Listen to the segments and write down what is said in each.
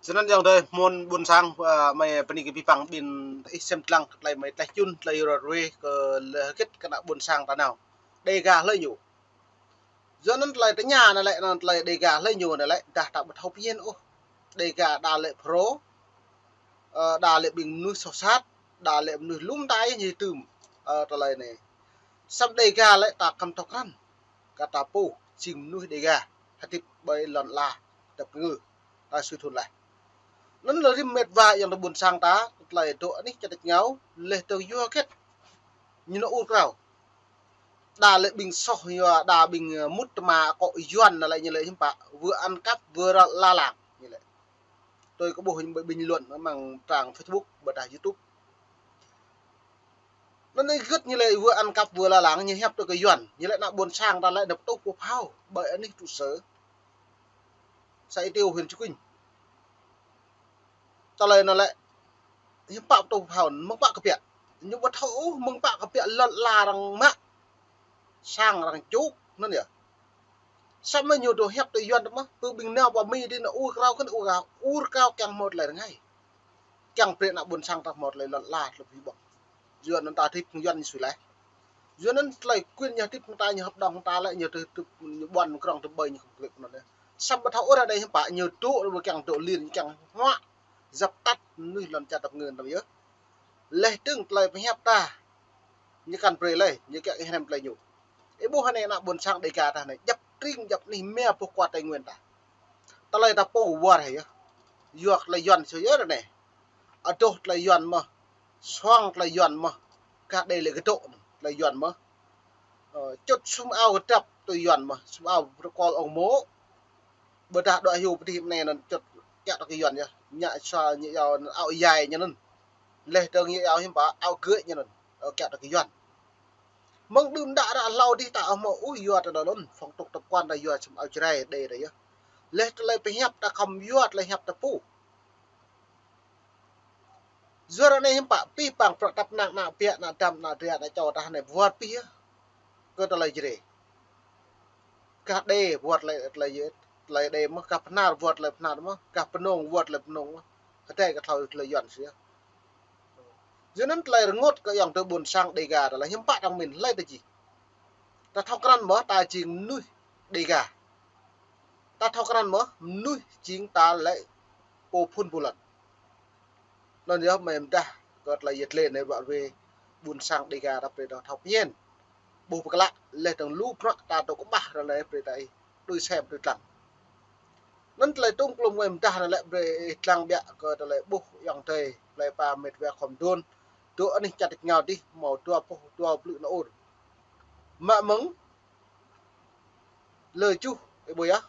Cho nên yang đây mon bun sang mai peniki pipang bin isem tlang lai mai tlah chun lai roi ke lekit kana bun sang ta nào đây ga lấy nhủ cho nên lai tới nhà này lại lai đây ga lấy nhủ này lại ta tạo bật hộp yên ô đây ga đà lệ pro đà lệ bình nuôi sò sát đà lệ nuôi lúng đáy như tùm ta lai này sắp đây ga lại ta cầm tóc răn kata pu chim nuôi đây ga hati bay lon la tập ngư ta suy thuần lại nó là rim mệt vài yang buồn sang ta lại độ ní cho được ngáo lệ từ vua kết như nó u vào đà lệ bình so đà bình mút mà cọ yuan là lại như lệ chúng ta vừa ăn cắp vừa la làng như lệ tôi có bộ hình bình luận ở bằng trang Facebook và đài YouTube nó này rất như lệ vừa ăn cắp vừa la làng như hẹp tôi cái yuan như lệ nào buồn sang ta lại đập tốc của phao bởi anh ấy trụ sở sai tiêu huyền chú quỳnh ta lời nó lại hiệp bạo tàu phao mong bạc cái việc nhưng mà thấu mong bạc cái việc là rằng mạ sang rằng chú nó nhỉ sao mà nhiều đồ hẹp tự duyên đó mà từ bình nào và mi đi nó u cao cái u cao càng một lại ngay càng tiền nào buồn sang tập một lại là vì bỏ duyên nó ta thích duyên suy lại duyên nó lại quyên nhà thích ta nhiều hợp đồng ta lại nhiều từ bọn còn từ bầy nhiều việc nó đấy sao mà thấu ra đây hiệp bạo nhiều tụ rồi càng tụ liền càng hóa dập tắt nuôi lần chặt tập người tao nhớ lệ tương lại phải hẹp ta như cần pre lệ như cái em lại nhủ cái bố này là buồn sang đầy cả ta này dập riêng dập này mẹ bộ quạt tây nguyên ta ta lại ta bổ qua này dọc là dọn số nhớ rồi này ở chỗ là dọn mà xoang là dọn mà các đây là cái chỗ là dọn mà chốt sum ao cái trap tôi dọn mà sum ao con ông mố bữa ta đội hiệu thì này là chốt kẹt cái dọn nhá nhại xoa nhị ao dài như nên lệ tương nhị ao hiếm bá ao cưỡi như nên kẹt cái dọn mong đun đã lâu đi tạo mà ui yuat đó luôn phong tục tập quan là yuat chấm ao chơi đây đấy lệ lại phải hẹp ta không yuat lại hẹp ta pu giờ này hiếm bá pi bằng tập nặng nặng bịa nặng trầm nặng triệt đã cho ta này vượt pi cơ ta lại gì cả đây vượt lại đây mà gặp nào vượt lại nào mà gặp nông vượt lại nông cái thôi là yuat xí giờ nên lại ngót cái dòng từ buồn sang đầy gà là hiếm bạ trong mình lấy được gì ta thao cran mở ta chỉ nuôi đầy gà ta thao cran mở nuôi chính ta lại ô phun bù lần nên nhớ mềm ta gọi là nhiệt lên này bảo về buồn sang đầy gà đặc biệt là thao nhiên bù cái lạ lên từng lũ ta đâu có bả rồi này về đây đôi xem đôi lằng nên lại tung lùng mềm ta là lại về lằng bẹ gọi là lại bù dòng thề lại pa mệt về khom đôn chỗ này chặt nhau đi màu tua lự nó ổn mạ mứng lời chu cái bồi á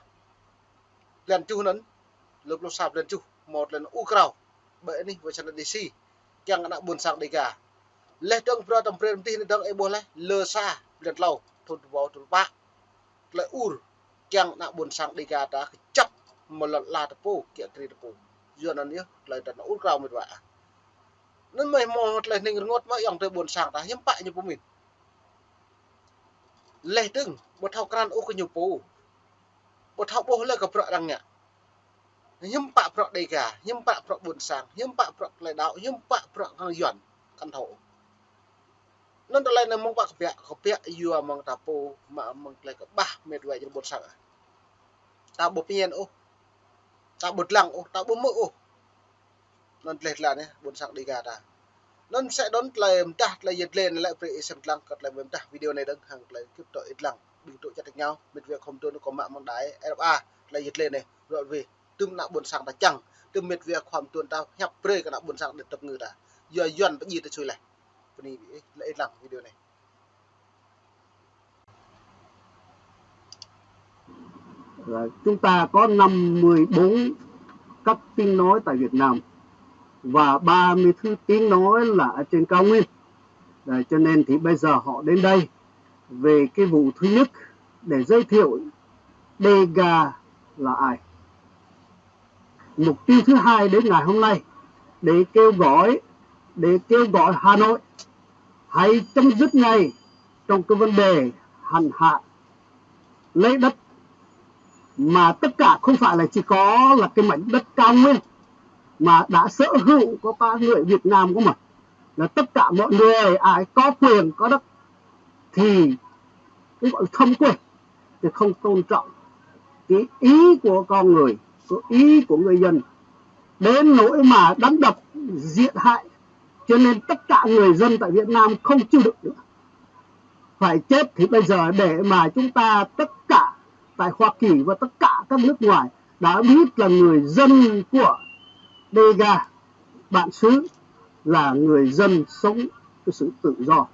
lần chu nấn lúc lúc sạp lần chu một lần u cầu bởi này với chân đi xi chẳng đã buồn sang đây cả lê trông pro tầm prem tin đăng ebo lấy lơ xa lần lâu thôn vào thôn ba lại ur chẳng đã buồn sang đây cả ta chấp một lần là tập po kiện tri tập po duyên anh nhớ lại đặt nó u cầu một vạ nên mày một lần mình ngót mà dòng tới buồn sang ta hiếm bại như của mình lệ từng một thao can ô cái nhiều po một thao po là gặp rõ đằng nhỉ hiếm bại rõ đây cả hiếm bại rõ buồn sang hiếm bại rõ lại đạo hiếm bại rõ hàng dọn căn thổ nên đây là mong bạc vẽ vừa mong ta po mà mong lại cả ba mệt vậy cho buồn sang ta bột nhiên ô ta bột lăng ô ta bột mỡ ô nên lệch là này buồn sang đi gà ta nên sẽ đón lời ta là nhiệt lên lại về xem lăng cật lại với ta video này đang hàng lại tiếp tục ít lăng bình tụ chặt nhau mình việc không tôi nó có mạng mang đáy LFA là nhiệt lên này rồi về tüm nặng buồn sang ta chẳng tüm miệt việcความtuần tao hẹp pre cái nặng buồn sang để tập người ta giờ dần cái gì ta chui lại này lại ít lăng video này chúng ta có 54 cấp tiếng nói tại Việt Nam và 30 thứ tiếng nói là ở trên cao nguyên. Đấy, cho nên thì bây giờ họ đến đây về cái vụ thứ nhất để giới thiệu Dega là ai. Mục tiêu thứ hai đến ngày hôm nay để kêu gọi Hà Nội hãy chấm dứt ngay trong cái vấn đề hành hạ lấy đất, mà tất cả không phải là chỉ có là cái mảnh đất cao nguyên mà đã sở hữu của các người Việt Nam của mình, là tất cả mọi người ai có quyền có đất thì cái gọi là thâm quyền thì không tôn trọng cái ý của con người, cái ý của người dân, đến nỗi mà đánh đập giết hại, cho nên tất cả người dân tại Việt Nam không chịu đựng nữa, phải chết. Thì bây giờ để mà chúng ta tất cả tại Hoa Kỳ và tất cả các nước ngoài đã biết là người dân của Dega bản xứ là người dân sống cái sự tự do,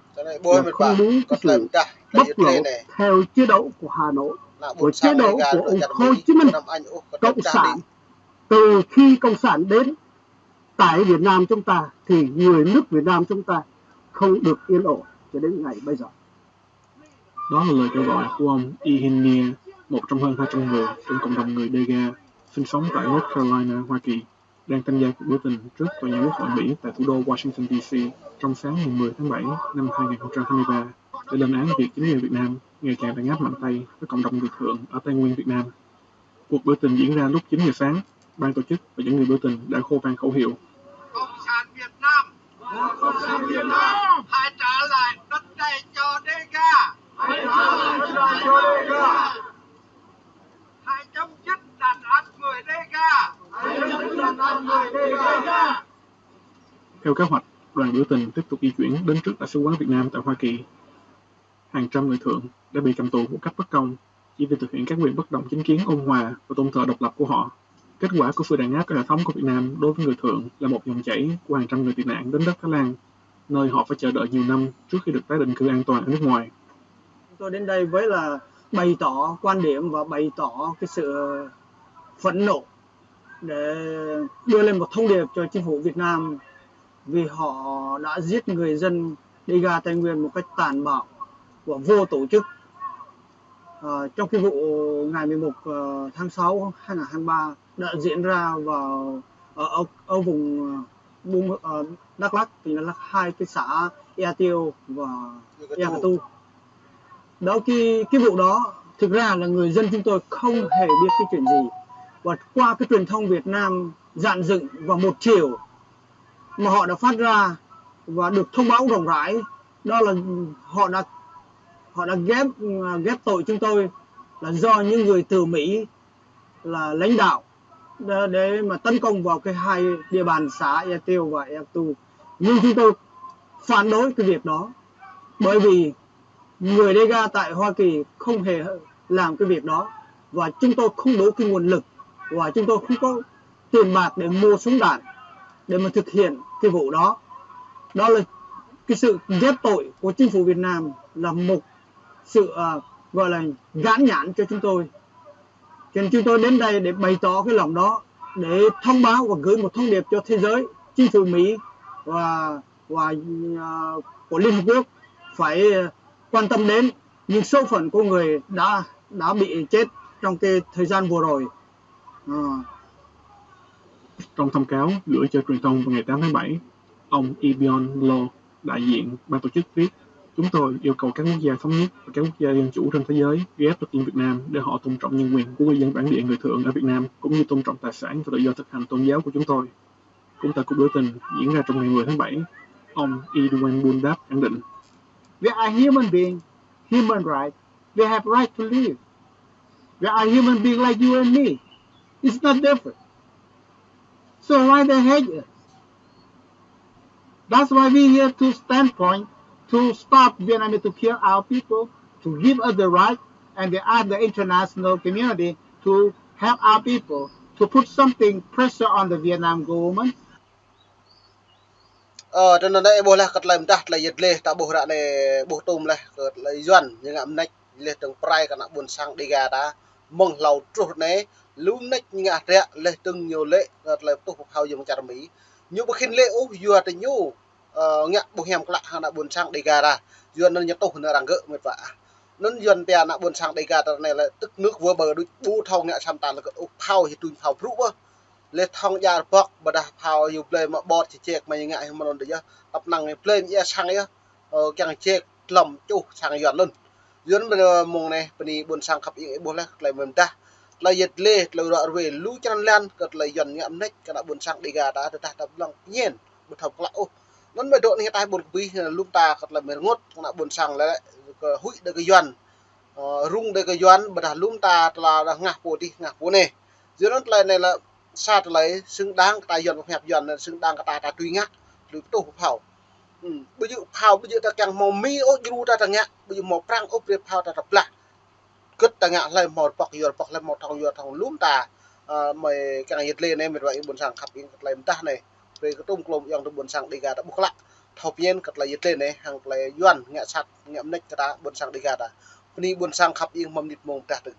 và không muốn cái sự bóc lột theo chế độ của Hà Nội, của chế độ của ông Hồ Chí Minh, cộng sản. Từ khi cộng sản đến tại Việt Nam chúng ta thì người nước Việt Nam chúng ta không được yên ổn cho đến ngày bây giờ. Đó là lời kêu gọi của ông Ian Nia, một trong hơn 200 người trong cộng đồng người Dega sinh sống tại North Carolina, Hoa Kỳ, đang tham gia cuộc biểu tình trước tòa nhà Quốc hội Mỹ tại thủ đô Washington DC trong sáng ngày 10 tháng 7 năm 2023 để lên án việc chính quyền Việt Nam ngày càng đàn áp mạnh tay với cộng đồng người Thượng ở Tây Nguyên Việt Nam. Cuộc biểu tình diễn ra lúc 9 giờ sáng. Ban tổ chức và những người biểu tình đã hô vang khẩu hiệu: Cộng sản Việt Nam! Cộng sản Việt Nam! Hãy trả lại đất đai cho Dega! Hãy trả lại đất đai cho Dega! Hãy chấm dứt đàn áp người Dega! Hãy chấm dứt đàn áp người Dega! Theo kế hoạch, đoàn biểu tình tiếp tục di chuyển đến trước Đại sứ quán Việt Nam tại Hoa Kỳ. Hàng trăm người Thượng đã bị cầm tù một cách bất công chỉ vì thực hiện các quyền bất đồng chính kiến ôn hòa và tôn thờ độc lập của họ. Kết quả của sự đàn áp các hệ thống của Việt Nam đối với người Thượng là một dòng chảy của hàng trăm người tị nạn đến đất Thái Lan, nơi họ phải chờ đợi nhiều năm trước khi được tái định cư an toàn ở nước ngoài. Tôi đến đây với là bày tỏ quan điểm và bày tỏ cái sự phẫn nộ để đưa lên một thông điệp cho chính phủ Việt Nam vì họ đã giết người dân Dega Tây Nguyên một cách tàn bạo và vô tổ chức. Trong cái vụ ngày 11 tháng 6 2023 đã diễn ra vào ở vùng Đắk Lắk, thì là hai cái xã Ea Tiêu và Ea Cà Tu. Đó, cái vụ đó thực ra là người dân chúng tôi không hề biết cái chuyện gì, và qua cái truyền thông Việt Nam dạn dựng và một chiều mà họ đã phát ra và được thông báo rộng rãi, đó là họ đã ghép tội chúng tôi là do những người từ Mỹ là lãnh đạo để mà tấn công vào cái hai địa bàn xã Ea Tiêu và Ea Tu. Nhưng chúng tôi phản đối cái việc đó, bởi vì người Dega tại Hoa Kỳ không hề làm cái việc đó, và chúng tôi không đủ cái nguồn lực và chúng tôi không có tiền bạc để mua súng đạn để mà thực hiện cái vụ đó. Đó là cái sự ghép tội của chính phủ Việt Nam, là một sự gọi là gán nhãn cho chúng tôi. Cho nên chúng tôi đến đây để bày tỏ cái lòng đó, để thông báo và gửi một thông điệp cho thế giới, chính phủ Mỹ và của Liên Hợp Quốc phải quan tâm đến những số phận của người đã bị chết trong cái thời gian vừa rồi. Trong thông cáo gửi cho truyền thông vào ngày 8 tháng 7, ông Ibion Lo, đại diện ban tổ chức viết: Chúng tôi yêu cầu các quốc gia thống nhất và các quốc gia dân chủ trên thế giới gây áp lực lên Việt Nam để họ tôn trọng nhân quyền của người dân bản địa người Thượng ở Việt Nam, cũng như tôn trọng tài sản và tự do thực hành tôn giáo của chúng tôi. Cũng tại cuộc biểu tình diễn ra trong ngày 10 tháng 7, ông Edwin Bundap khẳng định: We are human beings, human rights. We have right to live. We are human beings like you and me. It's not different. So why they hate us? That's why we here to standpoint to stop Vietnamese to kill our people, to give us the right, and they ask the international community to help our people, to put something pressure on the Vietnam government. Cho nên đây boleh kat lai mdah lai yedle tak boh rak ne boh tum lai kat lai yuan yang am nek le teng prai kana bun sang Dega da mong lau truh ne lu nek nga ria le teng nyo le kat lai tu phau yang cara mi nyu bakhin le yua te nyu nga boh hem klak kana bun sang Dega da yuan nan nyatu na rang ge met wa nan yuan pe anak bun sang Dega da ne le tức nước vừa bờ bu thong nga sam tan le kat phau hi tu phau pru ba le thong ya bok bada phao yu play ma bot chek ma nga ma non de ya tap nang play ya sang ya kyang chek lom chu sang yon lun yon mong ne pani bun sang khap i bo la klai mem ta là dịch lê là đoạn về lũ chân lan cật là dần nhậm nách cái đã buồn sang đi gà đã ta tập lòng nhiên một học lão nó mới độ này tai buồn bi lúc ta cật là mình ngốt đã buồn sang lại hụi được cái dần rung được cái dần bật lúc ta là ngạc bộ đi ngạc bộ này dưới nó này là xa lấy xứng đáng tài dần hẹp dần xứng đáng cái ta truy ngã từ tổ phào bây giờ ta càng màu mi ô du ta thằng nhá bây giờ màu prang ốp điệp phào ta tập lại cất ta ngã lại một bọc lại một thằng lúm ta mày cái này nhiệt lên em vậy buồn sang khắp lại ta này về cái tôm lồng yang buồn sang đi gà đã bốc lại thọc nhiên cất lại nhiệt lên này hàng lại doan ngã sạt ngậm nách ta buồn sang đi gà đã đi buồn sang khắp yên mầm nịt mông ta từ